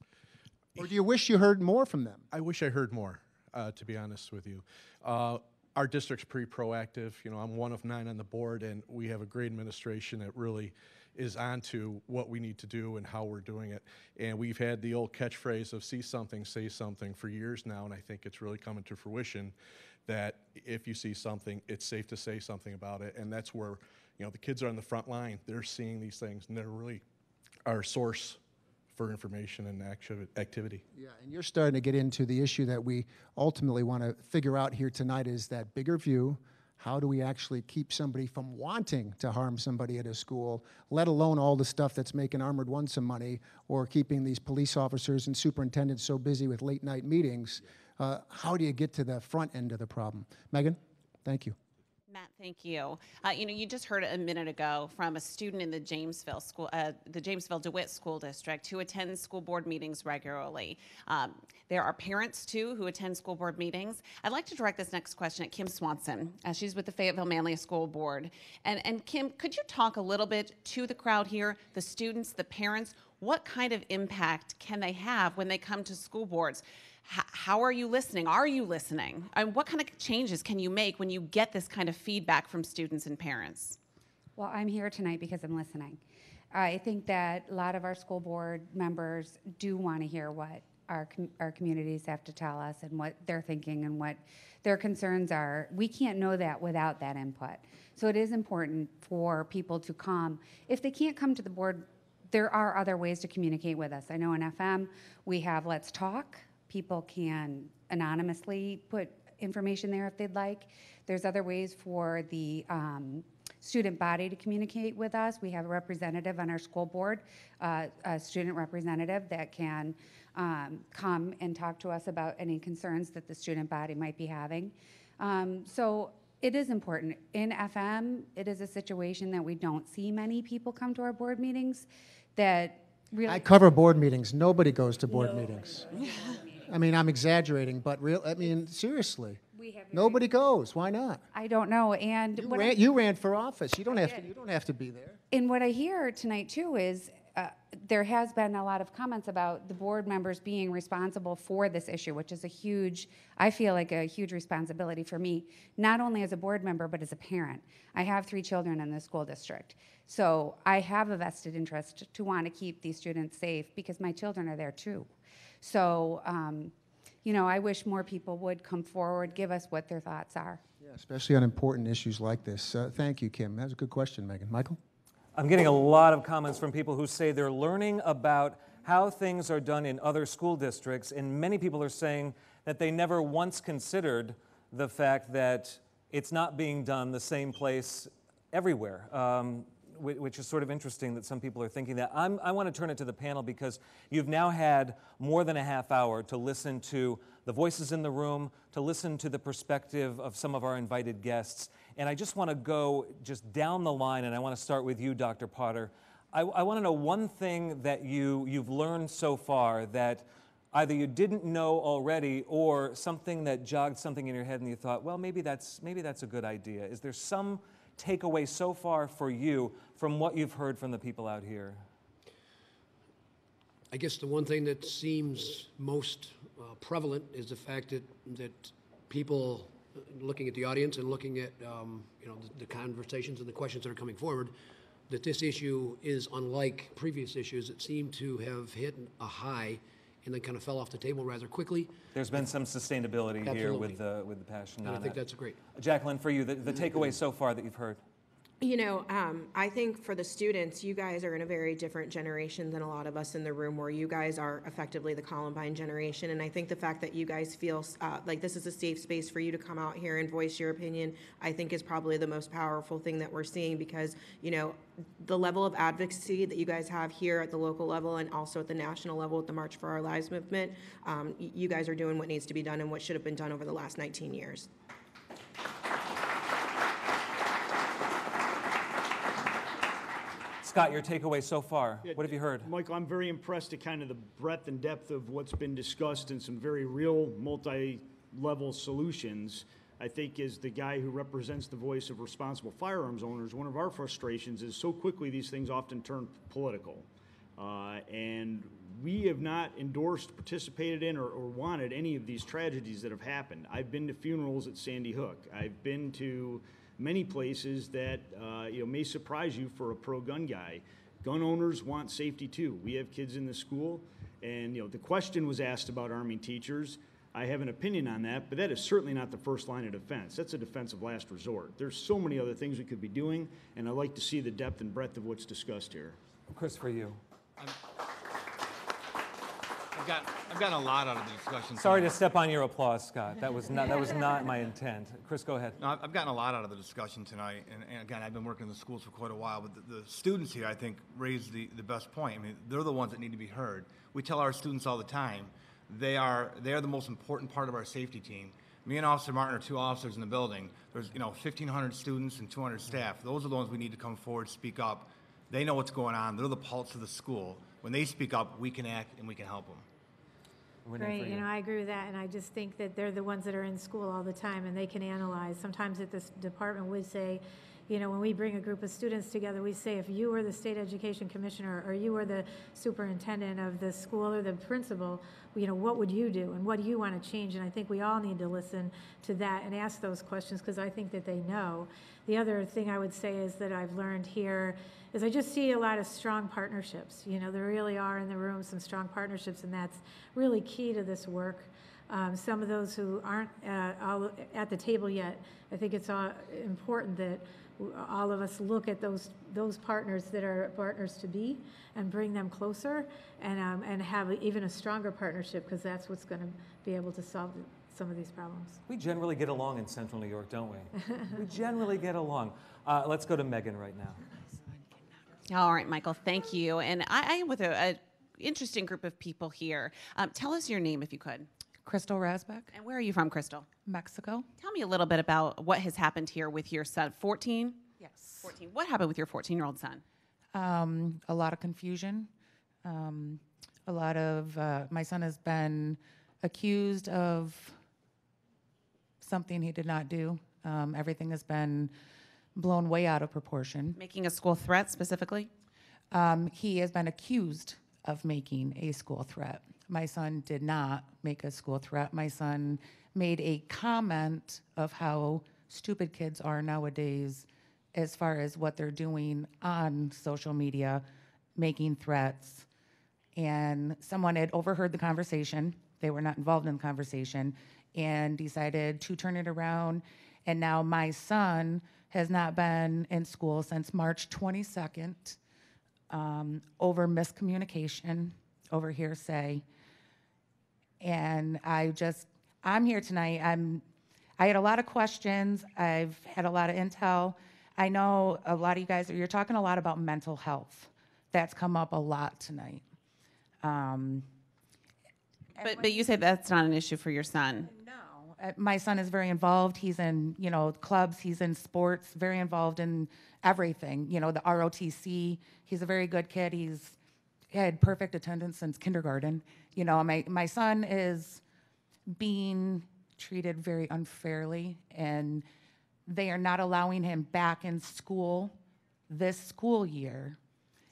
Or do you wish you heard more from them? I wish I heard more, to be honest with you. Our district's pretty proactive. You know, I'm one of 9 on the board, and we have a great administration that really is onto what we need to do and how we're doing it. And we've had the old catchphrase of see something, say something for years now, and I think it's really coming to fruition that if you see something, it's safe to say something about it. And that's where, you know, the kids are on the front line. They're seeing these things, and they're really our source for information and activity. Yeah, and you're starting to get into the issue that we ultimately want to figure out here tonight is that bigger view. How do we actually keep somebody from wanting to harm somebody at a school, let alone all the stuff that's making Armored One some money or keeping these police officers and superintendents so busy with late night meetings? How do you get to the front end of the problem? Megan, thank you. Matt, thank you. You just heard a minute ago from a student in the Jamesville school, the Jamesville DeWitt School District, who attends school board meetings regularly. There are parents too who attend school board meetings. I'd like to direct this next question at Kim Swanson. She's with the Fayetteville Manley School Board. And Kim, could you talk a little bit to the crowd here, the students, the parents? What kind of impact can they have when they come to school boards? How are you listening? Are you listening? And what kind of changes can you make when you get this kind of feedback from students and parents? Well, I'm here tonight because I'm listening. I think that a lot of our school board members do want to hear what our communities have to tell us and what they're thinking and what their concerns are. We can't know that without that input. So it is important for people to come. If they can't come to the board, there are other ways to communicate with us. I know in FM we have Let's Talk. People can anonymously put information there if they'd like. There's other ways for the student body to communicate with us. We have a representative on our school board, a student representative that can come and talk to us about any concerns that the student body might be having. So it is important. In FM, it is a situation that we don't see many people come to our board meetings that really... I cover board meetings. Nobody goes to board meetings. I mean, I'm exaggerating, but seriously. Nobody goes. Why not? I don't know. And you ran for office. You don't have to be there. And what I hear tonight too is there has been a lot of comments about the board members being responsible for this issue, which is I feel like a huge responsibility for me, not only as a board member, but as a parent. I have 3 children in the school district. So I have a vested interest to want to keep these students safe because my children are there too. So, I wish more people would come forward, give us what their thoughts are. Yeah, especially on important issues like this. Thank you, Kim. That was a good question, Megan. Michael? I'm getting a lot of comments from people who say they're learning about how things are done in other school districts, and many people are saying that they never once considered the fact that it's not being done the same place everywhere. Which is sort of interesting that some people are thinking that. I want to turn it to the panel because you've now had more than a half hour to listen to the voices in the room, to listen to the perspective of some of our invited guests. And I just want to go just down the line, and I want to start with you, Dr. Potter. I want to know one thing that you've learned so far that either you didn't know already or something that jogged something in your head and you thought, well, maybe that's a good idea. Is there some takeaway so far for you from what you've heard from the people out here? I guess the one thing that seems most prevalent is the fact that people looking at the audience and looking at the conversations and the questions that are coming forward, that this issue is unlike previous issues that seem to have hit a high and then kind of fell off the table rather quickly. There's been some sustainability here with the passion and on I think it. that's great. Jacqueline, for you, the takeaway so far that you've heard? I think for the students, you guys are in a very different generation than a lot of us in the room, where you guys are effectively the Columbine generation. And I think the fact that you guys feel like this is a safe space for you to come out here and voice your opinion, I think is probably the most powerful thing that we're seeing, because, the level of advocacy that you guys have here at the local level and also at the national level with the March for Our Lives movement, you guys are doing what needs to be done and what should have been done over the last 19 years. Scott, your takeaway so far. What have you heard? Michael, I'm very impressed at kind of the breadth and depth of what's been discussed and some very real multi-level solutions. I think as the guy who represents the voice of responsible firearms owners, one of our frustrations is so quickly these things often turn political. And we have not endorsed, participated in, or wanted any of these tragedies that have happened. I've been to funerals at Sandy Hook. I've been to many places that may surprise you for a pro-gun guy. Gun owners want safety too. We have kids in the school, and the question was asked about arming teachers. I have an opinion on that, but that is certainly not the first line of defense. That's a defense of last resort. There's so many other things we could be doing, and I like to see the depth and breadth of what's discussed here. Chris, for you. I've gotten a lot out of the discussion. Sorry to step on your applause, Scott. That was not my intent. Chris, go ahead. No, I've gotten a lot out of the discussion tonight, and again, I've been working in the schools for quite a while, but the students here, I think, raised the best point. I mean, they're the ones that need to be heard. We tell our students all the time, they are the most important part of our safety team. Me and Officer Martin are two officers in the building. There's 1,500 students and 200 staff. Those are the ones we need to come forward, speak up. They know what's going on. They're the pulse of the school. When they speak up, we can act and we can help them. Great, I agree with that, and I just think that they're the ones that are in school all the time, and they can analyze. Sometimes at this department, we say, when we bring a group of students together, we say, if you were the state education commissioner or you were the superintendent of the school or the principal, what would you do and what do you want to change? And I think we all need to listen to that and ask those questions because I think that they know. The other thing I would say is that I've learned here is I just see a lot of strong partnerships. There really are in the room some strong partnerships, and that's really key to this work. Some of those who aren't all at the table yet, I think it's important that all of us look at those partners that are partners to be and bring them closer and have even a stronger partnership because that's what's going to be able to solve some of these problems. We generally get along in Central New York, don't we? We generally get along. Let's go to Megan right now. All right, Michael, thank you. And I am with an interesting group of people here. Tell us your name, if you could. Crystal Rasbeck. And where are you from, Crystal? Mexico. Tell me a little bit about what has happened here with your son. 14? Yes. 14. What happened with your 14-year-old son? A lot of confusion. A lot of, my son has been accused of something he did not do. Everything has been blown way out of proportion. Making a school threat specifically? He has been accused of making a school threat. My son did not make a school threat. My son made a comment of how stupid kids are nowadays as far as what they're doing on social media, making threats. And someone had overheard the conversation. They were not involved in the conversation and decided to turn it around. And now my son has not been in school since March 22nd over miscommunication, over hearsay. And I'm here tonight. I had a lot of questions. I've had a lot of intel. I know a lot of you guys, you're talking a lot about mental health. That's come up a lot tonight. But you say that's not an issue for your son. My son is very involved. He's in, clubs. He's in sports. Very involved in everything. The ROTC. He's a very good kid. He's had perfect attendance since kindergarten. My son is being treated very unfairly, and they are not allowing him back in school this school year.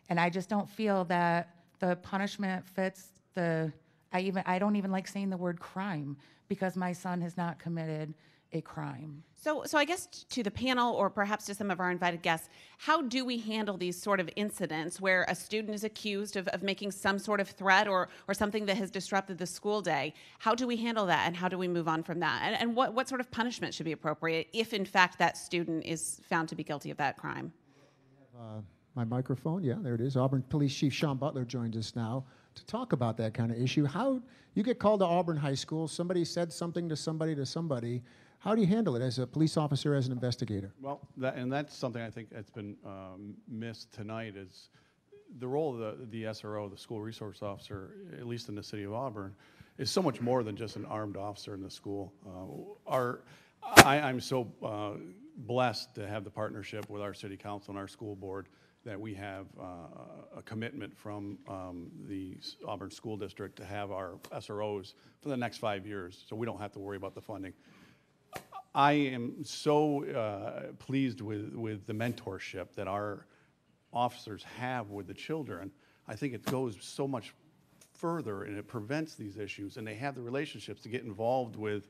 And I just don't feel that the punishment fits I don't even like saying the word crime because my son has not committed a crime. So I guess to the panel or perhaps to some of our invited guests, how do we handle these sort of incidents where a student is accused of making some sort of threat or something that has disrupted the school day? How do we handle that and how do we move on from that? And what sort of punishment should be appropriate if in fact that student is found to be guilty of that crime? My microphone, yeah, there it is. Auburn Police Chief Sean Butler joins us now to talk about that kind of issue. How you get called to Auburn High School, somebody said something to somebody, how do you handle it as a police officer, as an investigator? Well, that's something I think that's been missed tonight is the role of the SRO, the school resource officer, at least in the city of Auburn, is so much more than just an armed officer in the school. I'm so blessed to have the partnership with our city council and our school board that we have a commitment from the Auburn School District to have our SROs for the next 5 years, so we don't have to worry about the funding. I am so pleased with the mentorship that our officers have with the children. I think it goes so much further and it prevents these issues, and they have the relationships to get involved with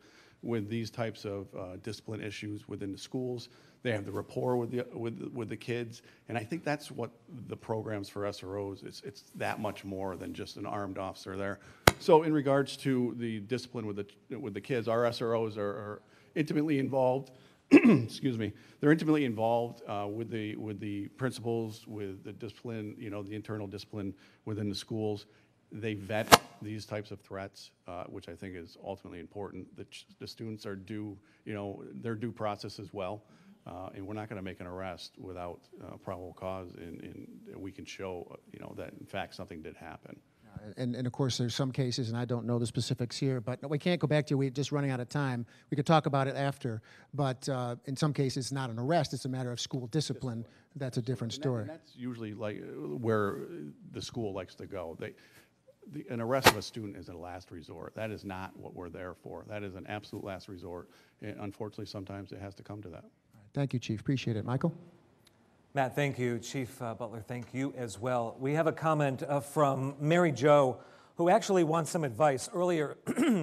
these types of discipline issues within the schools. They have the rapport with the kids, and I think that's what the programs for SROs, it's that much more than just an armed officer there. So in regards to the discipline with the kids, our SROs are intimately involved. Excuse me. They're intimately involved with the principals, with the discipline, the internal discipline within the schools. They vet these types of threats, which I think is ultimately important. The students are due, their due process as well, and we're not going to make an arrest without probable cause, and we can show, that in fact something did happen. And of course, there's some cases, and I don't know the specifics here, but we can't go back to, we're just running out of time. We could talk about it after, but in some cases, it's not an arrest, it's a matter of school discipline. That's a different story. And that's usually like where the school likes to go. An arrest of a student is a last resort. That is not what we're there for. That is an absolute last resort. And unfortunately, sometimes it has to come to that. Thank you, Chief. Appreciate it. Michael? Matt, thank you. Chief Butler, thank you as well. We have a comment from Mary Jo, who actually wants some advice. Earlier,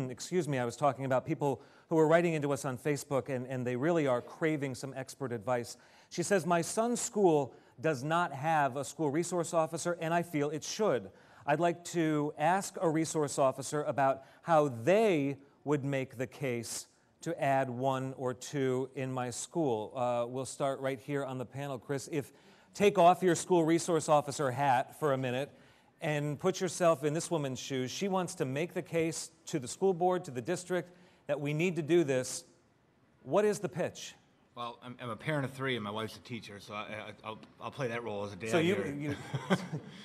excuse me, I was talking about people who are writing into us on Facebook, and they really are craving some expert advice. She says, my son's school does not have a school resource officer, and I feel it should. I'd like to ask a resource officer about how they would make the case to add 1 or 2 in my school. We'll start right here on the panel. Chris, take off your school resource officer hat for a minute and put yourself in this woman's shoes. She wants to make the case to the school board, to the district, that we need to do this. What is the pitch? Well, I'm a parent of 3, and my wife's a teacher, so I'll play that role as a dad. So you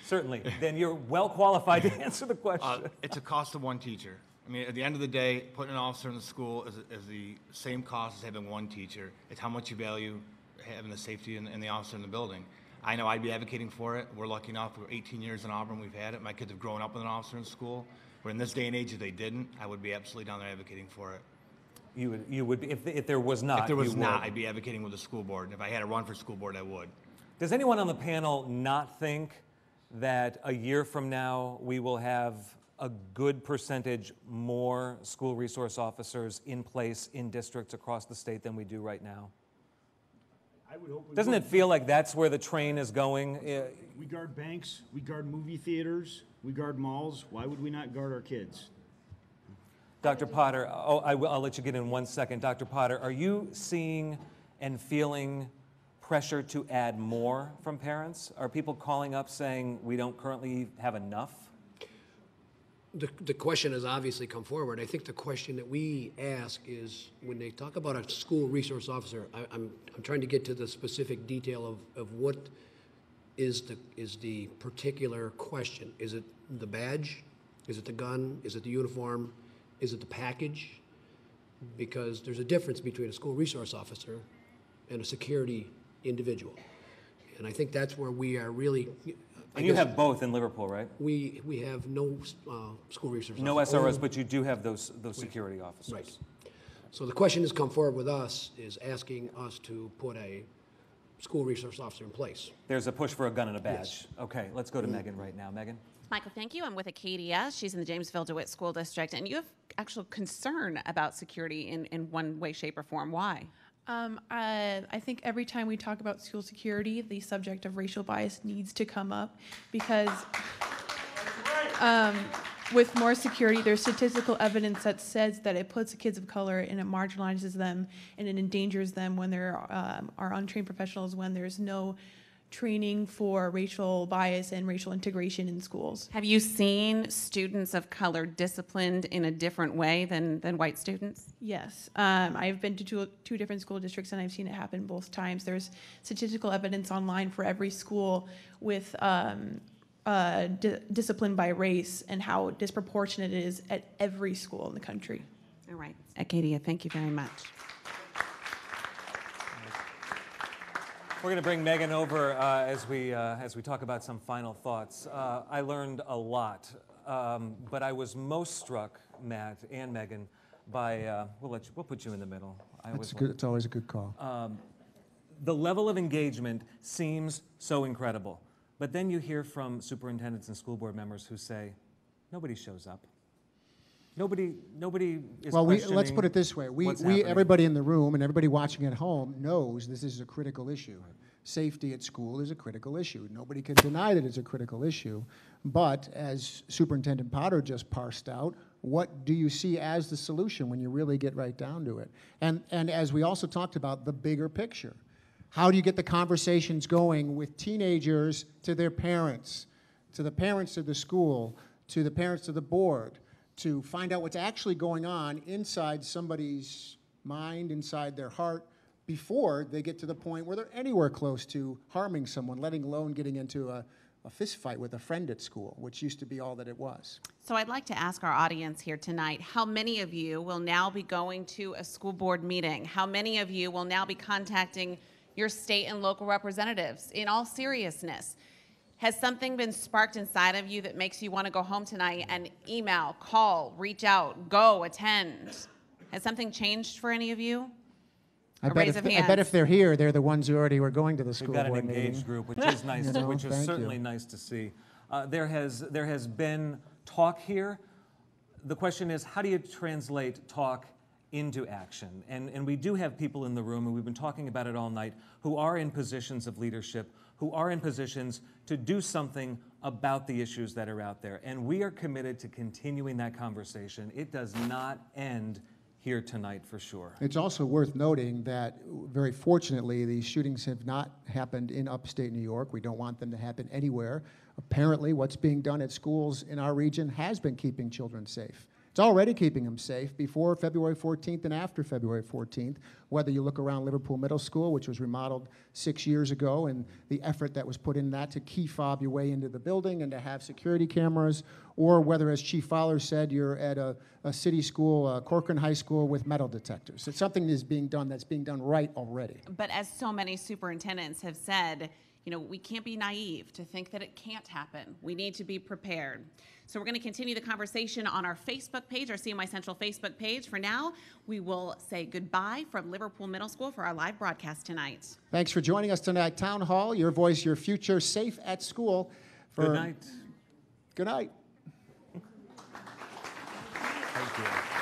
certainly, then you're well qualified to answer the question. It's a cost of 1 teacher. I mean, at the end of the day, putting an officer in the school is the same cost as having 1 teacher. It's how much you value having the safety and the officer in the building. I know I'd be advocating for it. We're lucky enough. We're 18 years in Auburn. We've had it. My kids have grown up with an officer in school. But in this day and age, if they didn't, I would be absolutely down there advocating for it. You would be, if there was not. If there was not, I'd be advocating with the school board. If I had to run for school board, I would. Does anyone on the panel not think that a year from now we will have a good percentage more school resource officers in place in districts across the state than we do right now? I would hope. Doesn't it feel like that's where the train is going? We guard banks, we guard movie theaters, we guard malls. Why would we not guard our kids? Dr. Potter, I'll let you get in 1 second. Dr. Potter, are you seeing and feeling pressure to add more from parents? Are people calling up saying we don't currently have enough? The question has obviously come forward. I think the question that we ask is, when they talk about a school resource officer, I'm trying to get to the specific detail of what is the particular question. Is it the badge? Is it the gun? Is it the uniform? Is it the package? Because there's a difference between a school resource officer and a security individual. And I think that's where we are really... And you have both in Liverpool, right? We have no school resource No officer. SROs, but you do have those security officers. Right. So the question has come forward with us, is asking us to put a school resource officer in place. There's a push for a gun and a badge. Yes. Okay, let's go to Megan right now. Megan? Michael, thank you. I'm with Acadia. She's in the Jamesville DeWitt School District, and you have actual concern about security in one way, shape, or form. Why? I think every time we talk about school security, the subject of racial bias needs to come up because with more security, there's statistical evidence that says that it puts kids of color and it marginalizes them and it endangers them when there are untrained professionals, when there's no training for racial bias and racial integration in schools. Have you seen students of color disciplined in a different way than white students? Yes. I've been to two different school districts and I've seen it happen both times. There's statistical evidence online for every school with discipline by race and how disproportionate it is at every school in the country. All right. Acadia, thank you very much. We're going to bring Megan over as we talk about some final thoughts. I learned a lot, but I was most struck, Matt and Megan, by we'll put you in the middle. It's always a good call. The level of engagement seems so incredible, but then you hear from superintendents and school board members who say, nobody shows up. Nobody is Well, let's questioning put it this way. what's happening. Everybody in the room and everybody watching at home knows this is a critical issue. Safety at school is a critical issue. Nobody can deny that it's a critical issue. But as Superintendent Potter just parsed out, what do you see as the solution when you really get right down to it? And as we also talked about, the bigger picture. How do you get the conversations going with teenagers to their parents, to the parents of the school, to the parents of the board, to find out what's actually going on inside somebody's mind, inside their heart, before they get to the point where they're anywhere close to harming someone, letting alone getting into a fist fight with a friend at school, which used to be all that it was. So I'd like to ask our audience here tonight, how many of you will now be going to a school board meeting? How many of you will now be contacting your state and local representatives? In all seriousness, has something been sparked inside of you that makes you want to go home tonight and email, call, reach out, go, attend? Has something changed for any of you? I bet if they're here, they're the ones who already were going to the school We've got an board meeting. engaged group, which is nice, which is certainly nice to see. There has been talk here. The question is, how do you translate talk into action? And we do have people in the room, and we've been talking about it all night, who are in positions of leadership, who are in positions to do something about the issues that are out there. And we are committed to continuing that conversation. It does not end here tonight for sure. It's also worth noting that, very fortunately, these shootings have not happened in upstate New York. We don't want them to happen anywhere. Apparently, what's being done at schools in our region has been keeping children safe. It's already keeping them safe before February 14th and after February 14th, whether you look around Liverpool Middle School, which was remodeled 6 years ago, and the effort that was put in that to key fob your way into the building and to have security cameras, or whether, as Chief Fowler said, you're at a city school, Corcoran High School, with metal detectors. It's something that's being done right already. But as so many superintendents have said, we can't be naive to think that it can't happen. We need to be prepared. So we're going to continue the conversation on our Facebook page, our CMI Central Facebook page. For now, we will say goodbye from Liverpool Middle School for our live broadcast tonight. Thanks for joining us tonight, Town Hall. Your voice, your future, safe at school. Good night. Good night. Thank you.